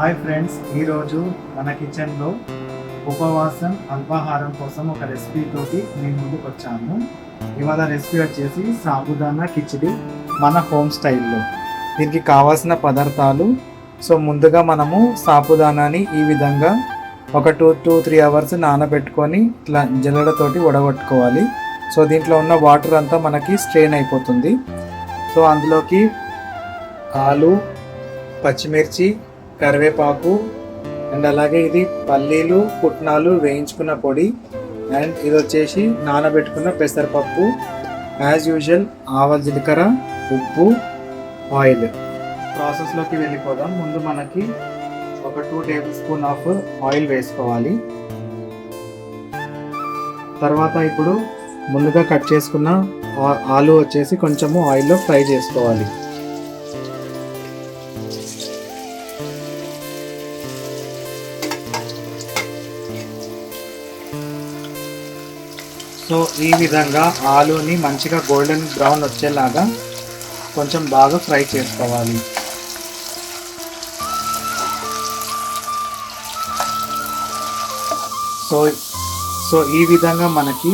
Hi friends, ఈరోజు మన కిచెన్లో ఉపవాసం అల్పాహారం కోసం ఒక రెసిపీ తోటి నేను ముందుకు వచ్చాను. ఇవాళ రెసిపీ వచ్చేసి సాబుదానా కిచిడి మన హోమ్ స్టైల్లో. దీనికి కావాల్సిన పదార్థాలు, ముందుగా మనము సాబుదానాని ఈ విధంగా ఒక 2-3 అవర్స్ నానబెట్టుకొని ఇట్లా జల్లెడతోటి వడగొట్టుకోవాలి. దీంట్లో ఉన్న వాటర్ అంతా మనకి స్ట్రెయిన్ అయిపోతుంది. అందులోకి ఆలు, పచ్చిమిర్చి, కరివేపాకు అండ్ అలాగే ఇది పల్లీలు, పుట్నాలు వేయించుకున్న పొడి అండ్ ఇది వచ్చేసి నానబెట్టుకున్న పెసరపప్పు, యాజ్ యూజువల్ ఆవాల, జీలకర్ర, ఉప్పు, ఆయిల్. ప్రాసెస్లోకి వెళ్ళిపోదాం. ముందు మనకి ఒక 2 టేబుల్ స్పూన్ ఆఫ్ ఆయిల్ వేసుకోవాలి. తర్వాత ఇప్పుడు ముందుగా కట్ చేసుకున్న ఆలు వచ్చేసి కొంచెము ఆయిల్లో ఫ్రై చేసుకోవాలి. ఈ విధంగా ఆలుని మంచిగా గోల్డెన్ బ్రౌన్ వచ్చేలాగా కొంచెం బాగా ఫ్రై చేసుకోవాలి. ఈ విధంగా మనకి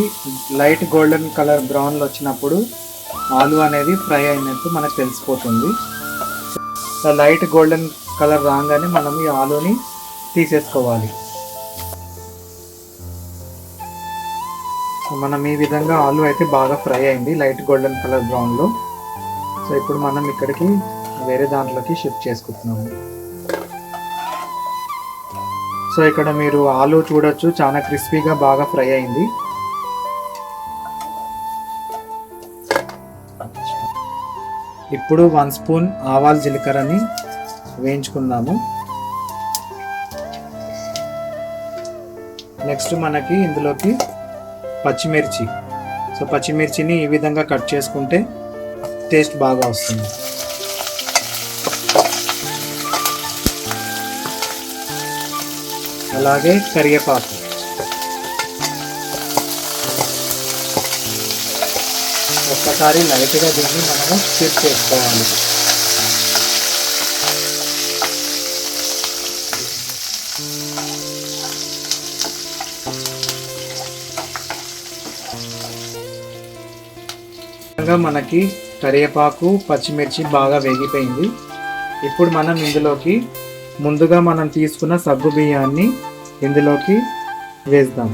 లైట్ గోల్డెన్ కలర్ బ్రౌన్లో వచ్చినప్పుడు ఆలు అనేది ఫ్రై అయినట్టు మనకు తెలిసిపోతుంది. లైట్ గోల్డెన్ కలర్ రాగానే మనం ఈ ఆలుని తీసేసుకోవాలి. మనం ఈ విధంగా ఆలు అయితే బాగా ఫ్రై అయింది లైట్ గోల్డెన్ కలర్ బ్రౌన్లో. ఇప్పుడు మనం ఇక్కడికి వేరే దాంట్లోకి షిఫ్ట్ చేసుకుంటున్నాము. ఇక్కడ మీరు ఆలు చూడొచ్చు, చాలా క్రిస్పీగా బాగా ఫ్రై అయింది. ఇప్పుడు 1 స్పూన్ ఆవాల, జీలకర్రని వేయించుకుందాము. నెక్స్ట్ మనకి ఇందులోకి పచ్చిమిర్చి. పచ్చిమిర్చిని ఈ విధంగా కట్ చేసుకుంటే టేస్ట్ బాగా వస్తుంది. అలాగే కరివేపాకు. ఒక్కసారి లైట్గా దీన్ని మనము స్టిర్ చేసుకోవాలి. మనకి కరివేపాకు, పచ్చిమిర్చి బాగా వేగిపోయింది. ఇప్పుడు మనం ఇందులోకి ముందుగా మనం తీసుకున్న సగ్గు బియ్యాన్ని ఇందులోకి వేద్దాం.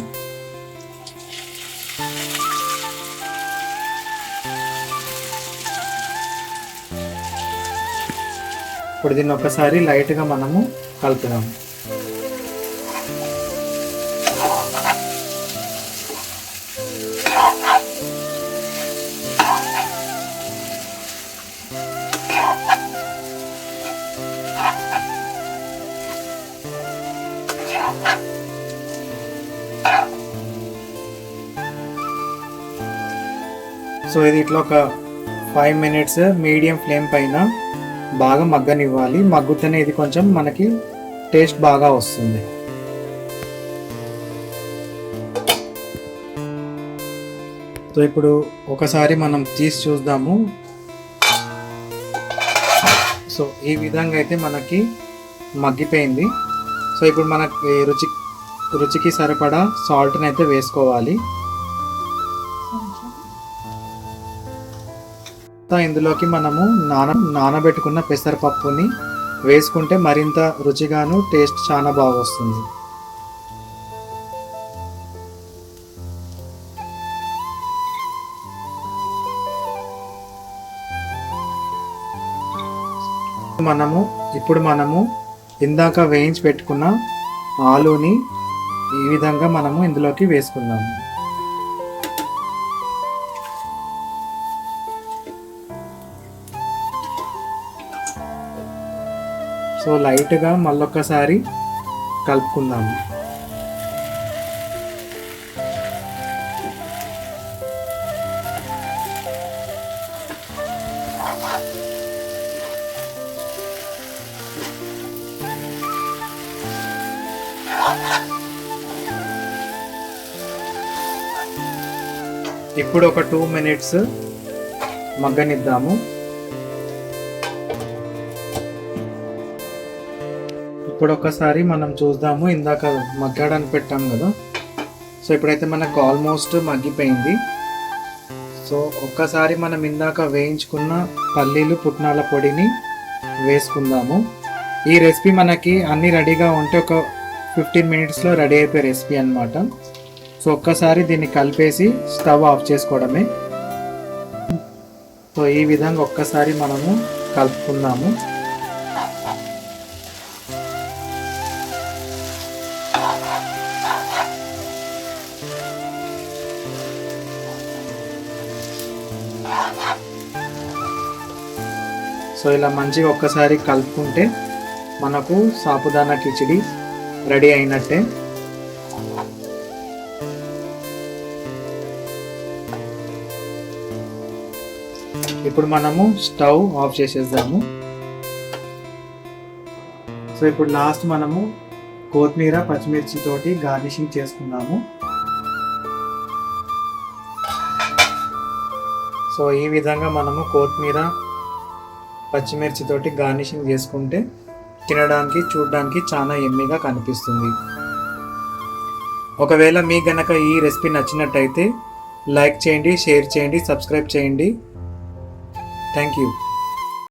ఇప్పుడు దీన్ని ఒకసారి లైట్గా మనము కలుపుదాం. ఇది ఇట్లా ఒక 5 మినిట్స్ మీడియం ఫ్లేమ్ పైన బాగా మగ్గనివ్వాలి. మగ్గుతూనే ఇది కొంచెం మనకి టేస్ట్ బాగా వస్తుంది. ఇప్పుడు ఒకసారి మనం తీసి చూద్దాము. ఈ విధంగా అయితే మనకి మగ్గిపోయింది. ఇప్పుడు మనకి రుచికి సరిపడా సాల్ట్ని అయితే వేసుకోవాలి. ఇందులోకి మనము నానబెట్టుకున్న పెసరపప్పుని వేసుకుంటే మరింత రుచిగాను టేస్ట్ చాలా బాగా వస్తుంది. ఇప్పుడు మనము ఇందాక వేయించి పెట్టుకున్న ఆలుని ఈ విధంగా మనము ఇందులోకి వేసుకుందాము. లైట్గా మళ్ళొక్కసారి కలుపుకుందాము. ఇప్పుడు ఒక 2 మినిట్స్ మగ్గనిద్దాము. ఇప్పుడు ఒక్కసారి మనం చూద్దాము. ఇందాక మగ్గడానికి పెట్టాం కదా, సో ఇప్పుడైతే మనకు ఆల్మోస్ట్ మగ్గిపోయింది. సో ఒక్కసారి మనం ఇందాక వేయించుకున్న పల్లీలు పుట్నాల పొడిని వేసుకుందాము. ఈ రెసిపీ మనకి అన్నీ రెడీగా ఉంటే ఒక 15 మినిట్స్లో రెడీ అయిపోయే రెసిపీ అన్నమాట. సో ఒక్కసారి దీన్ని కలిపేసి స్టవ్ ఆఫ్ చేసుకోవడమే. సో ఈ విధంగా ఒక్కసారి మనము కలుపుకుందాము. సో ఇలా మంచిగా ఒక్కసారి కలుపుకుంటే మనకు సాబుదానా కిచిడి రెడీ అయినట్టే. ఇప్పుడు మనము స్టవ్ ఆఫ్ చేసేద్దాము. సో ఇప్పుడు లాస్ట్ మనము కొత్తిమీర పచ్చిమిర్చి తోటి గార్నిషింగ్ చేసుకుందాము. సో ఈ విధంగా మనము కొత్తిమీర పచ్చిమిర్చి తోటి గార్నిషింగ్ చేసుకుంటే తినడానికి చూడడానికి చాలా యమ్మీగా కనిపిస్తుంది. ఒకవేళ మీకు గనక ఈ రెసిపీ నచ్చినట్టయితే లైక్ చేయండి, షేర్ చేయండి, సబ్స్క్రైబ్ చేయండి. Thank you.